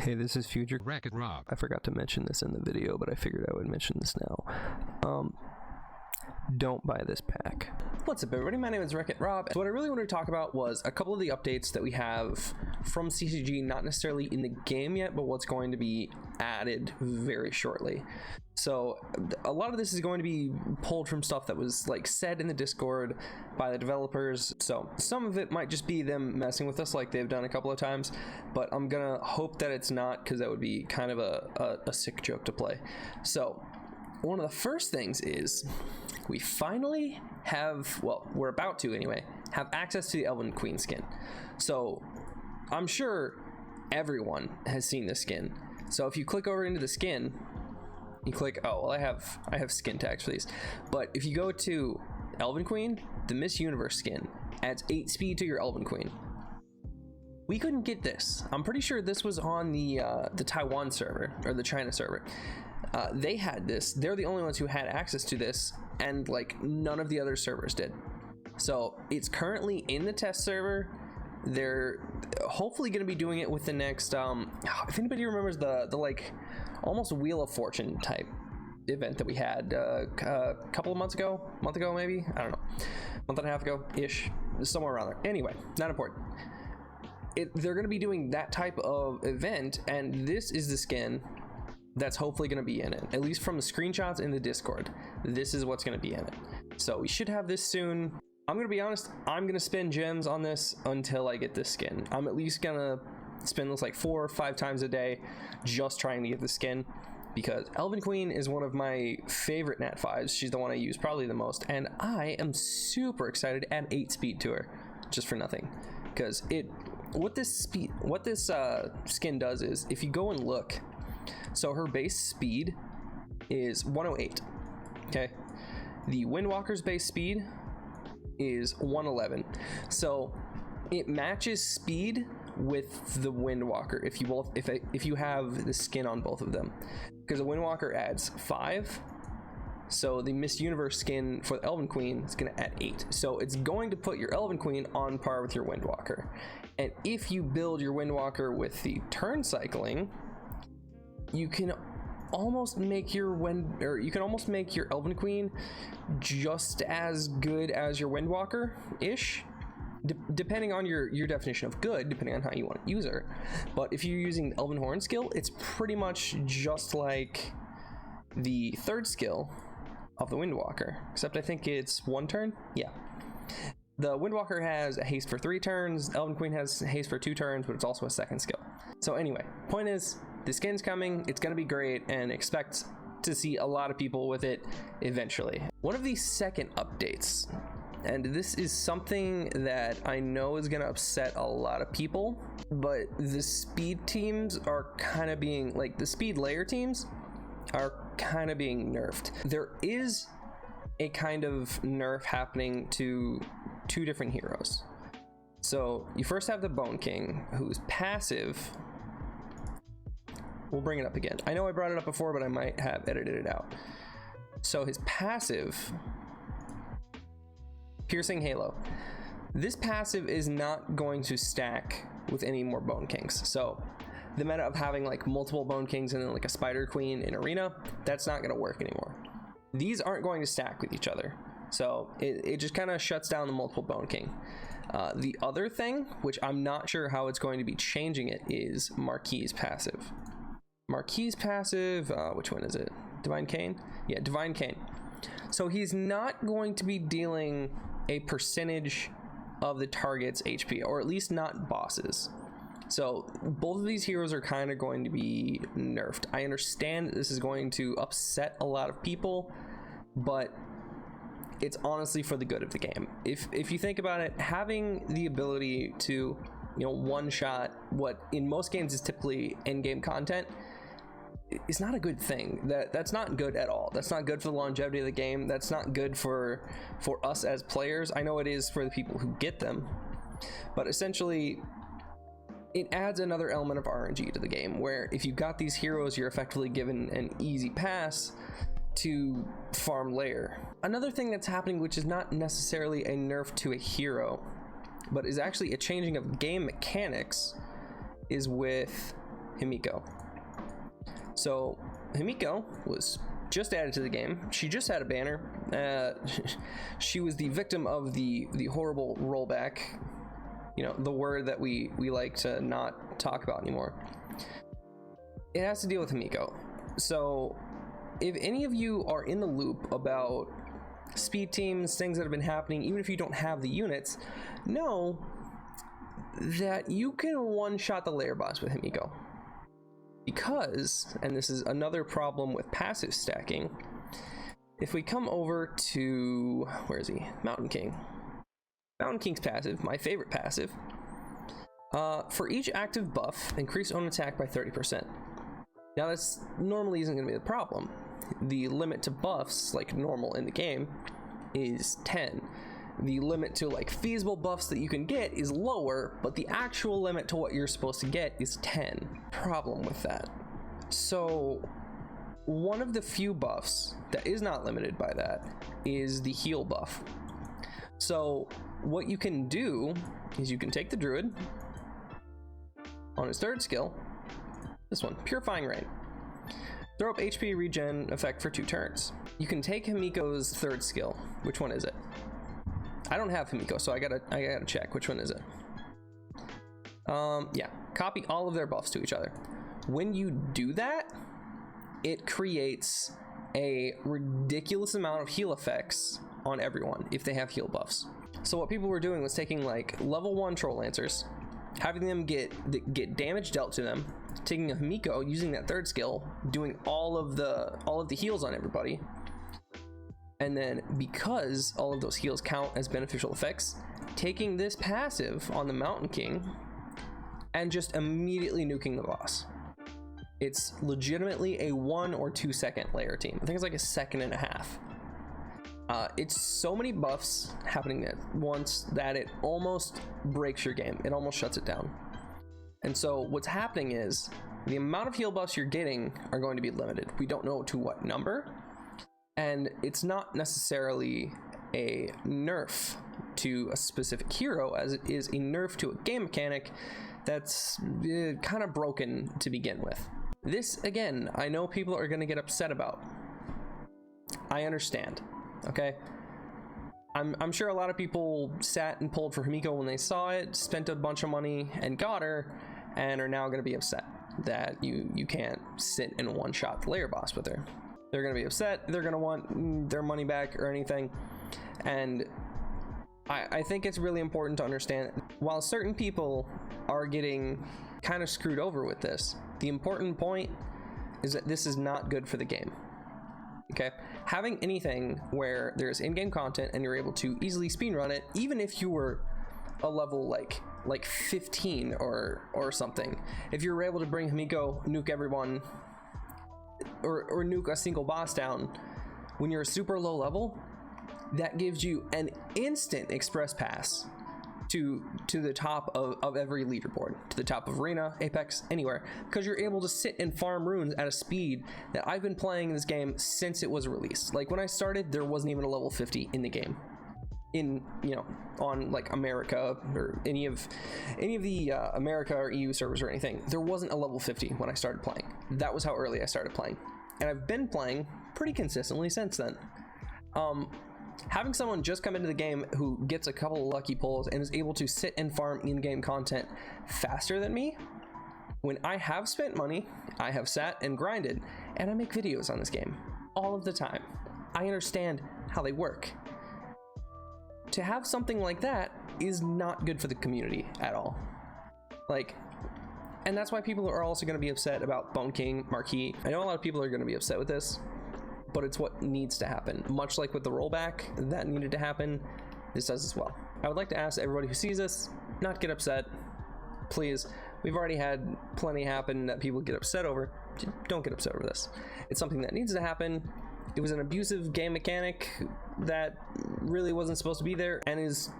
Hey, this is Future Wreck-It Rob. I forgot to mention this in the video, but I figured I would mention this now. Don't buy this pack. What's up, everybody? My name is Wreck-It Rob. So what I really wanted to talk about was a couple of the updates that we have from CCG, not necessarily in the game yet, but what's going to be added very shortly. So a lot of this is going to be pulled from stuff that was like said in the Discord by the developers. So some of it might just be them messing with us like they've done a couple of times, but I'm gonna hope that it's not, because that would be kind of a sick joke to play. So one of the first things is we finally have, well, we're about to anyway, have access to the Elven Queen skin. So I'm sure everyone has seen this skin. So if you click over into the skin, you click, oh, well, I have skin tags for these. But if you go to Elven Queen, the Miss Universe skin adds 8 speed to your Elven Queen. We couldn't get this. I'm pretty sure this was on the Taiwan server, or the China server. They had this. They're the only ones who had access to this, and like none of the other servers did. So it's currently in the test server. They're hopefully going to be doing it with the next if anybody remembers the like almost Wheel of Fortune type event that we had a couple of month ago maybe, I don't know, month and a half ago ish, somewhere around there. Anyway, not important. They're going to be doing that type of event, and this is the skin that's hopefully going to be in it, at least from the screenshots in the Discord. This is what's going to be in it, so we should have this soon. I'm gonna be honest, I'm gonna spend gems on this until I get this skin. I'm at least gonna spend this like 4 or 5 times a day just trying to get the skin, because Elven Queen is one of my favorite Nat 5s. She's the one I use probably the most, and I am super excited to add 8 speed to her just for nothing, because what this skin does is, if you go and look, so her base speed is 108. Okay, the Windwalker's base speed is 111, so it matches speed with the Windwalker if you have the skin on both of them, because the Windwalker adds 5, so the Miss Universe skin for the Elven Queen is going to add 8, so it's going to put your Elven Queen on par with your Windwalker. And if you build your Windwalker with the turn cycling, you can almost make your Elven Queen just as good as your Windwalker ish, depending on your definition of good, depending on how you want to use her. But if you're using the Elven Horn skill, it's pretty much just like the 3rd skill of the Windwalker, except I think it's 1 turn. Yeah, the Windwalker has a haste for 3 turns, the Elven Queen has haste for 2 turns, but it's also a 2nd skill. So anyway, point is, the skin's coming, it's gonna be great, and expect to see a lot of people with it eventually. One of the second updates, and this is something that I know is gonna upset a lot of people, but the speed teams are kind of being, like, the speed layer teams are kind of being nerfed. There is a kind of nerf happening to 2 different heroes. So you first have the Bone King, whose passive, we'll bring it up again. I know I brought it up before, but I might have edited it out. So his passive, Piercing Halo. This passive is not going to stack with any more Bone Kings. So the meta of having like multiple Bone Kings and then like a Spider Queen in Arena, that's not going to work anymore. These aren't going to stack with each other. So it just kind of shuts down the multiple Bone King. The other thing, which I'm not sure how it's going to be changing it, is Marquis' passive. Marquis' passive, which one is it? Divine Cane? Yeah, Divine Cane. So he's not going to be dealing a percentage of the target's HP, or at least not bosses. So both of these heroes are kind of going to be nerfed. I understand that this is going to upset a lot of people, but it's honestly for the good of the game. If you think about it, having the ability to, one-shot what in most games is typically end-game content, it's not a good thing. That's not good at all. That's not good for the longevity of the game. That's not good for us as players. I know it is for the people who get them, but essentially it adds another element of RNG to the game, where if you got these heroes, you're effectively given an easy pass to farm layer. Another thing that's happening, which is not necessarily a nerf to a hero, but is actually a changing of game mechanics, is with Himiko. So Himiko was just added to the game. She just had a banner. She was the victim of the horrible rollback, you know, the word that we like to not talk about anymore. It has to deal with Himiko. So if any of you are in the loop about speed teams, things that have been happening, even if you don't have the units, know that you can one-shot the layer boss with Himiko. Because, and this is another problem with passive stacking, if we come over to, where is he? Mountain King. Mountain King's passive, my favorite passive. For each active buff, increase own attack by 30%. Now this normally isn't going to be the problem. The limit to buffs, like normal in the game, is 10. The limit to like feasible buffs that you can get is lower, but the actual limit to what you're supposed to get is 10. Problem with that. So one of the few buffs that is not limited by that is the heal buff. So what you can do is you can take the druid on his third skill, this one, Purifying Rain. Throw up HP regen effect for 2 turns. You can take Himiko's third skill. Which one is it? I don't have Himiko, so I gotta check. Which one is it? Yeah, copy all of their buffs to each other. When you do that, it creates a ridiculous amount of heal effects on everyone if they have heal buffs. So what people were doing was taking like level 1 Troll Lancers, having them get damage dealt to them, taking a Himiko, using that third skill, doing all of the heals on everybody, and then because all of those heals count as beneficial effects, taking this passive on the Mountain King and just immediately nuking the boss. It's legitimately a 1 or 2 second layer team. I think it's like a 1.5 seconds. It's so many buffs happening at once that it almost breaks your game. It almost shuts it down. And so what's happening is the amount of heal buffs you're getting are going to be limited. We don't know to what number, and it's not necessarily a nerf to a specific hero as it is a nerf to a game mechanic that's kind of broken to begin with. This, again, I know people are going to get upset about. I understand. Okay, I'm sure a lot of people sat and pulled for Himiko when they saw it, spent a bunch of money and got her, and are now going to be upset that you can't sit and one-shot the layer boss with her. They're going to be upset. They're going to want their money back or anything. And I think it's really important to understand, while certain people are getting kind of screwed over with this, the important point is that this is not good for the game. Okay, having anything where there's in-game content and you're able to easily speedrun it, even if you were a level like 15 or something, if you're able to bring Himiko, nuke everyone, or nuke a single boss down when you're a super low level, that gives you an instant express pass to the top of every leaderboard, to the top of Arena, Apex, anywhere, because you're able to sit and farm runes at a speed that I've been playing this game since it was released. Like when I started, there wasn't even a level 50 in the game, in, you know, on like America or any of the America or EU servers or anything. There wasn't a level 50 when I started playing. That was how early I started playing, and I've been playing pretty consistently since then. Having someone just come into the game who gets a couple of lucky pulls and is able to sit and farm in-game content faster than me, when I have spent money, I have sat and grinded, and I make videos on this game all of the time. I understand how they work. To have something like that is not good for the community at all. Like, and that's why people are also going to be upset about Bone King, Marquis. I know a lot of people are going to be upset with this, but it's what needs to happen. Much like with the rollback that needed to happen, this does as well. I would like to ask everybody who sees this, not get upset, please. We've already had plenty happen that people get upset over. Don't get upset over this. It's something that needs to happen. It was an abusive game mechanic that really wasn't supposed to be there, and is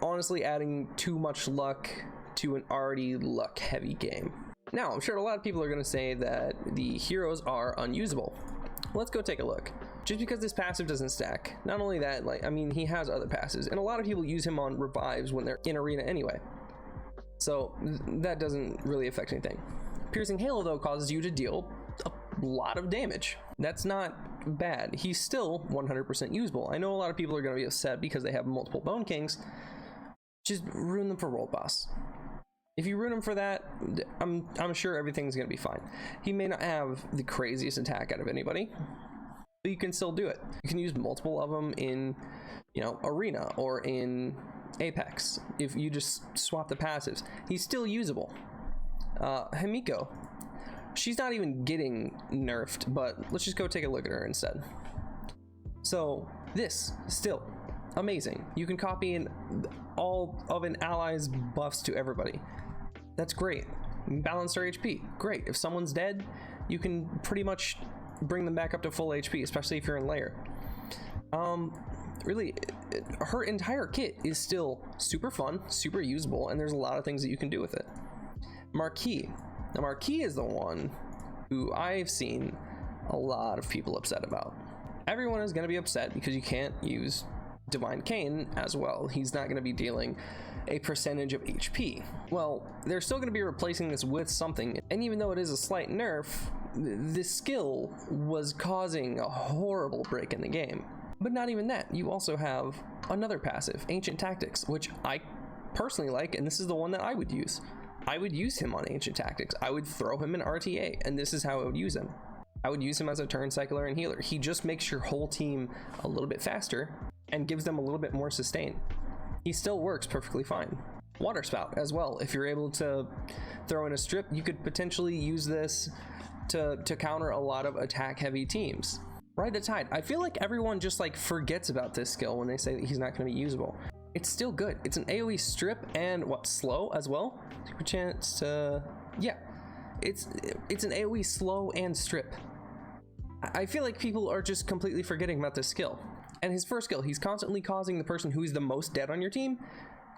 honestly adding too much luck to an already luck heavy game. Now, I'm sure a lot of people are going to say that the heroes are unusable. Let's go take a look. Just because this passive doesn't stack, not only that, like, I mean, he has other passives, and a lot of people use him on revives when they're in arena anyway, so that doesn't really affect anything. Piercing Halo, though, causes you to deal a lot of damage. That's not bad. He's still 100% usable. I know a lot of people are going to be upset because they have multiple Bone Kings. Just ruin them for World Boss. If you ruin him for that, I'm sure everything's going to be fine. He may not have the craziest attack out of anybody, but you can still do it. You can use multiple of them in, you know, Arena or in Apex. If you just swap the passives, he's still usable. Himiko, she's not even getting nerfed, but let's just go take a look at her instead. So this still amazing. You can copy in all of an ally's buffs to everybody. That's great. Balance their HP, great. If someone's dead, you can pretty much bring them back up to full HP, especially if you're in layer. Really, her entire kit is still super fun, super usable, and there's a lot of things that you can do with it. Marquis. Now, Marquis is the one who I've seen a lot of people upset about. Everyone is going to be upset because you can't use Divine Cain as well. He's not going to be dealing a percentage of HP. Well, they're still going to be replacing this with something, and even though it is a slight nerf, this skill was causing a horrible break in the game. But not even that, you also have another passive, Ancient Tactics, which I personally like, and this is the one that I would use. I would use him on Ancient Tactics. I would throw him in RTA, and this is how I would use him. I would use him as a turn cycler and healer. He just makes your whole team a little bit faster and gives them a little bit more sustain. He still works perfectly fine. Water Spout as well. If you're able to throw in a strip, you could potentially use this to counter a lot of attack heavy teams. Ride the Tide. I feel like everyone just like forgets about this skill when they say that he's not going to be usable. It's still good. It's an AoE strip and what, slow as well? Super chance to, yeah, it's an AoE slow and strip. I feel like people are just completely forgetting about this skill. And his first skill, he's constantly causing the person who's the most dead on your team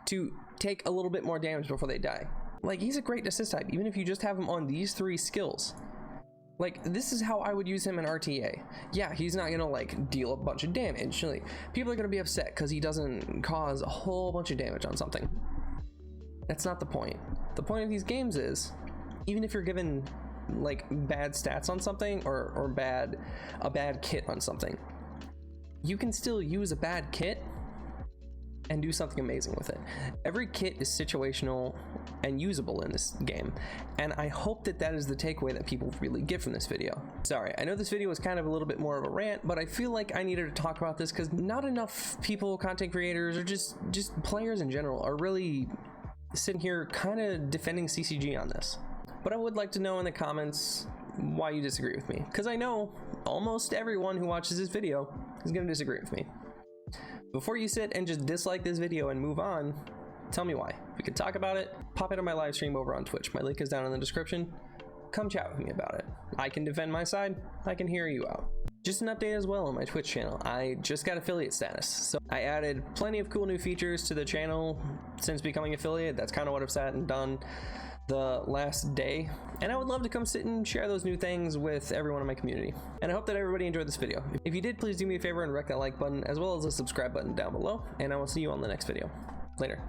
to take a little bit more damage before they die. Like, he's a great assist type, even if you just have him on these 3 skills. Like, this is how I would use him in RTA. Yeah, he's not gonna like deal a bunch of damage. Like, people are gonna be upset because he doesn't cause a whole bunch of damage on something. That's not the point. The point of these games is, even if you're given like bad stats on something or a bad kit on something, you can still use a bad kit and do something amazing with it. Every kit is situational and usable in this game, and I hope that that is the takeaway that people really get from this video. Sorry, I know this video was kind of a little bit more of a rant, but I feel like I needed to talk about this because not enough people, content creators, or just players in general are really sitting here kind of defending CCG on this. But I would like to know in the comments why you disagree with me, because I know almost everyone who watches this video is going to disagree with me. Before you sit and just dislike this video and move on, tell me why. We can talk about it. Pop into my live stream over on Twitch. My link is down in the description. Come chat with me about it. I can defend my side. I can hear you out. Just an update as well on my Twitch channel. I just got affiliate status. So I added plenty of cool new features to the channel since becoming affiliate. That's kind of what I've sat and done the last day, and I would love to come sit and share those new things with everyone in my community. And I hope that everybody enjoyed this video. If you did, please do me a favor and wreck that like button as well as the subscribe button down below, and I will see you on the next video. Later.